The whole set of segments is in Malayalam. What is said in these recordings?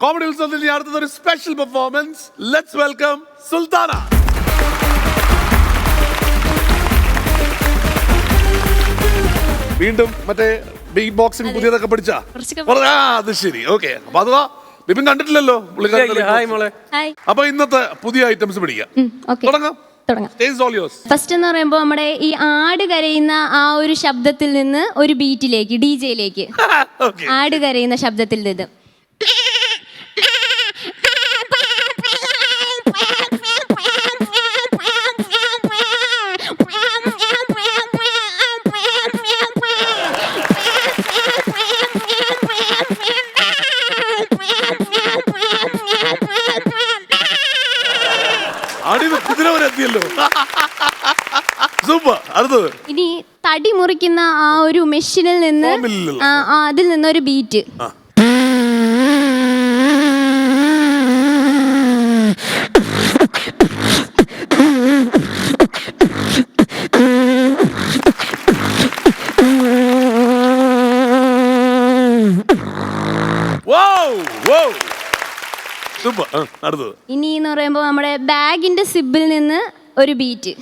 കോമഡി ഉത്സവത്തിൽ അടുത്തത് ഒരു special performance. Let's welcome Sultana. വീണ്ടും മറ്റേ ബിഗ് ബോക്സിംഗ് പുതിയതൊക്കെ പഠിച്ചാ? അത് ശരി, ഓക്കെ. അപ്പൊ അഥവാ ബിപിൻ കണ്ടിട്ടില്ലല്ലോ. അപ്പൊ ഇന്നത്തെ പുതിയ ഐറ്റംസ് പിടിക്കാം. തുടങ്ങാം. ഫസ്റ്റ് എന്ന് പറയുമ്പോൾ നമ്മുടെ ഈ ആട് കരയുന്ന ആ ഒരു ശബ്ദത്തിൽ നിന്ന് ഒരു ബീറ്റിലേക്ക്, ഡിജെയിലേക്ക് ആട് കരയുന്ന ശബ്ദത്തിൽ നിന്ന് ഇനി തടി മുറിക്കുന്ന ആ ഒരു മെഷീനിൽ നിന്ന് അതിൽ നിന്നൊരു ബീറ്റ്. ഇനി എന്ന് പറയുമ്പോ നമ്മുടെ ബാഗിന്റെ സിബിൽ നിന്ന് ഒരു ബീറ്റ്.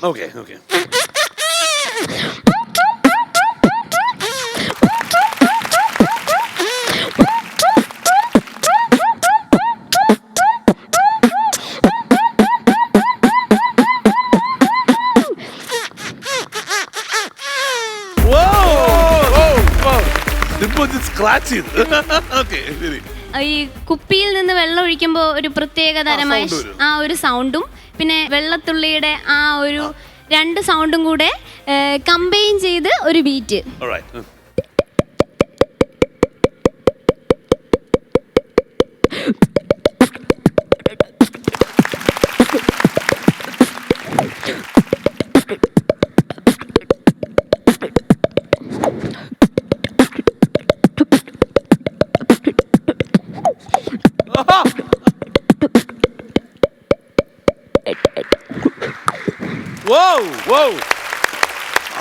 ഈ കുപ്പിയിൽ നിന്ന് വെള്ളം ഒഴിക്കുമ്പോ ഒരു പ്രത്യേകതരമായ ആ ഒരു സൗണ്ടും പിന്നെ വെള്ളത്തുള്ളിയുടെ ആ ഒരു രണ്ട് സൗണ്ടും കൂടെ കമ്പൈൻ ചെയ്ത് ഒരു ബീറ്റ്.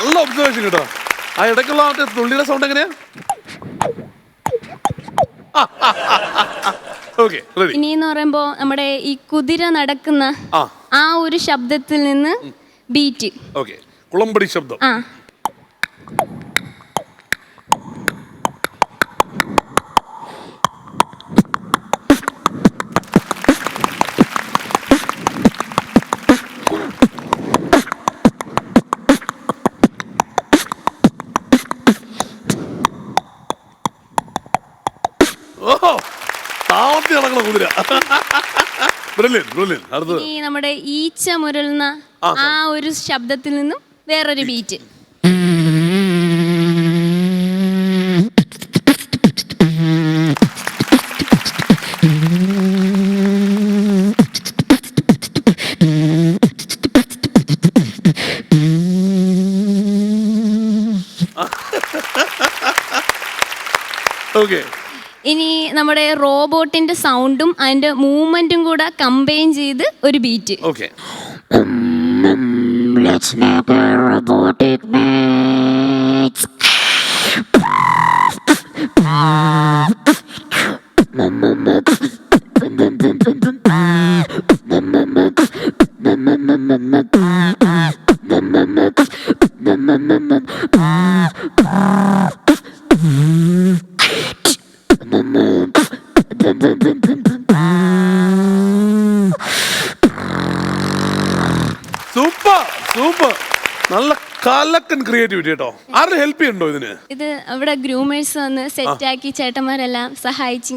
നല്ല ഒബ്സർവേഷൻ കേട്ടോ. ആ ഇടയ്ക്കുള്ള തുള്ളിയുടെ സൗണ്ട് എങ്ങനെയാ? ഇനി എന്ന് പറയുമ്പോ നമ്മുടെ ഈ കുതിര നടക്കുന്ന ആ ഒരു ശബ്ദത്തിൽ നിന്ന് ബീറ്റ്. കുളമ്പടി ശബ്ദം. ഇനി നമ്മുടെ ഈച്ച മുരളുന്ന ആ ഒരു ശബ്ദത്തിൽ നിന്നും വേറൊരു ബീറ്റ്. ഇനി നമ്മുടെ റോബോട്ടിന്റെ സൗണ്ടും അതിന്റെ മൂവ്മെന്റും കൂടെ കമ്പൈൻ ചെയ്ത് ഒരു beat. Let's make a robotic mix. Super, നല്ല കലക്കൻ ക്രിയേറ്റിവിറ്റി കേട്ടോ. ആരും ഹെൽപ്പ് ചെയ്യണ്ടോ ഇതിന്? ഇത് അവിടെ ഗ്രൂമേഴ്സ് വന്ന് സെറ്റ് ആക്കി ചേട്ടന്മാരെല്ലാം സഹായിച്ചു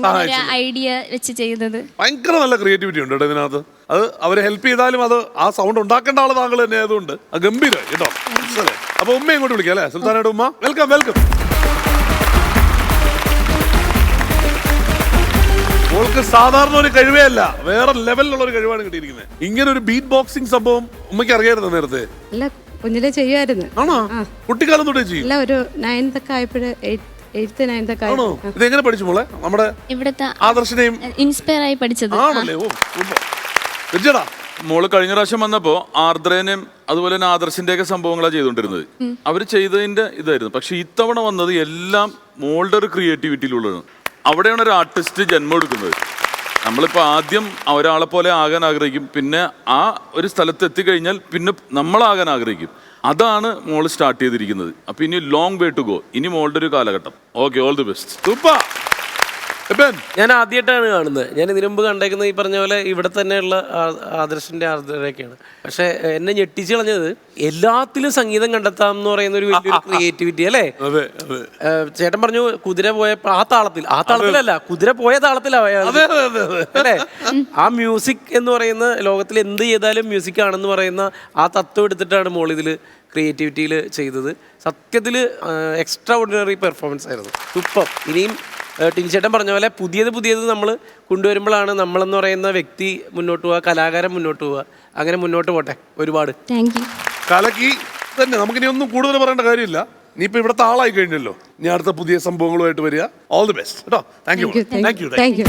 ഐഡിയ വെച്ച് ചെയ്തത്. ഭയങ്കര നല്ല ക്രിയേറ്റിവിറ്റി ഉണ്ട് കേട്ടോ ഇതിനകത്ത്. അത് അവരെ ഹെൽപ്പ് ചെയ്താലും അത് ആ സൗണ്ട് ഉണ്ടാക്കേണ്ട ആള് താങ്കൾ തന്നെ ആയതുകൊണ്ട് ഗംഭീരമായി കേട്ടോ. അപ്പൊ ഉമ്മ ഇങ്ങോട്ട് വിളിക്കാം അല്ലേ? സുൽത്താനയുടെ ഉമ്മ, വെൽക്കം. ഓൾക്ക് സാധാരണ ഒരു കഴിവേ അല്ല, വേറെ ലെവലിലുള്ള ഒരു കഴിവാണ് കിട്ടിയിരിക്കുന്നത്. ഇങ്ങനെ ഒരു ബീറ്റ് ബോക്സിംഗ് സംഭവം ഉമ്മയ്ക്ക് അറിയായിരുന്നു നേരത്തെ? കുഞ്ഞിലെ ചെയ്യുമായിരുന്നു. ആണോ? കുട്ടിക്കാലം തൊട്ടേ ചെയ്യും? ഒരു 9th ഒക്കെ ആയപ്പോഴേ, 8th 9th ഒക്കെ ആണോ? ഇത് എങ്ങനെ പഠിച്ചു മോളെ? നമ്മുടെ ഇവിടുത്തെ ആദർശിനെയും ഇൻസ്പയർ ആയി പഠിച്ചത് ആണല്ലേ? മോള് കഴിഞ്ഞ പ്രാവശ്യം വന്നപ്പോ ആർദ്രേനെയും അതുപോലെ തന്നെ ആദർശിന്റെ ഒക്കെ സംഭവങ്ങളാണ് ചെയ്തുകൊണ്ടിരുന്നത്. അവര് ചെയ്തതിന്റെ ഇതായിരുന്നു. പക്ഷെ ഇത്തവണ വന്നത് എല്ലാം മോളുടെ ഒരു ക്രിയേറ്റിവിറ്റിയിലുള്ളതാണ്. അവിടെയാണ് ഒരു ആർട്ടിസ്റ്റ് ജന്മം എടുക്കുന്നത്. നമ്മളിപ്പോൾ ആദ്യം ഒരാളെ പോലെ ആകാൻ ആഗ്രഹിക്കും, പിന്നെ ആ ഒരു സ്ഥലത്ത് എത്തിക്കഴിഞ്ഞാൽ പിന്നെ നമ്മളാകാൻ ആഗ്രഹിക്കും. അതാണ് മോള് സ്റ്റാർട്ട് ചെയ്തിരിക്കുന്നത്. അപ്പൊ ഇനി ലോങ് വേ ടു ഗോ. ഇനി മോളുടെ ഒരു കാലഘട്ടം. Okay, all the best. Super. ഞാൻ ആദ്യമായിട്ടാണ് കാണുന്നത്. ഞാൻ ഇതിനു മുമ്പ് കണ്ടേക്കുന്നത് ഈ പറഞ്ഞ പോലെ ഇവിടെ തന്നെയുള്ള ആദർശിന്റെ ആർദ്രയൊക്കെയാണ്. പക്ഷെ എന്നെ ഞെട്ടിച്ച് കളഞ്ഞത് എല്ലാത്തിലും സംഗീതം കണ്ടെത്താം എന്ന് പറയുന്ന ഒരു വലിയൊരു ക്രിയേറ്റിവിറ്റി അല്ലേ? ചേട്ടൻ പറഞ്ഞു കുതിര പോയപ്പോ ആ താളത്തിലല്ല, കുതിര പോയ താളത്തിലാണ് അല്ലേ? ആ മ്യൂസിക് എന്ന് പറയുന്ന ലോകത്തിൽ എന്ത് ചെയ്താലും മ്യൂസിക് ആണെന്ന് പറയുന്ന ആ തത്വം എടുത്തിട്ടാണ് മോൾ ഇതിൽ ക്രിയേറ്റിവിറ്റിയിൽ ചെയ്തത്. സത്യത്തിൽ എക്സ്ട്രാ ഓർഡിനറി പെർഫോമൻസ് ആയിരുന്നു. സൂപ്പർ. ഇനിയും ടിൻചേട്ടൻ പറഞ്ഞ പോലെ പുതിയത് നമ്മൾ കൊണ്ടുവരുമ്പോഴാണ് നമ്മളെന്ന് പറയുന്ന വ്യക്തി മുന്നോട്ട് പോവുക, കലാകാരൻ മുന്നോട്ട് പോവുക. അങ്ങനെ മുന്നോട്ട് പോട്ടെ. ഒരുപാട് താങ്ക് യു. കലക്കി തന്നെ. നമുക്കിനി ഒന്നും കൂടുതൽ പറയേണ്ട കാര്യമില്ല. നീ ഇപ്പൊ ഇവിടുത്തെ ആളായി കഴിഞ്ഞല്ലോ. ഇനി അടുത്ത പുതിയ സംഭവങ്ങളുമായിട്ട് വരിക. ഓൾ ദി ബെസ്റ്റ് കേട്ടോ. Thank you. Thank you.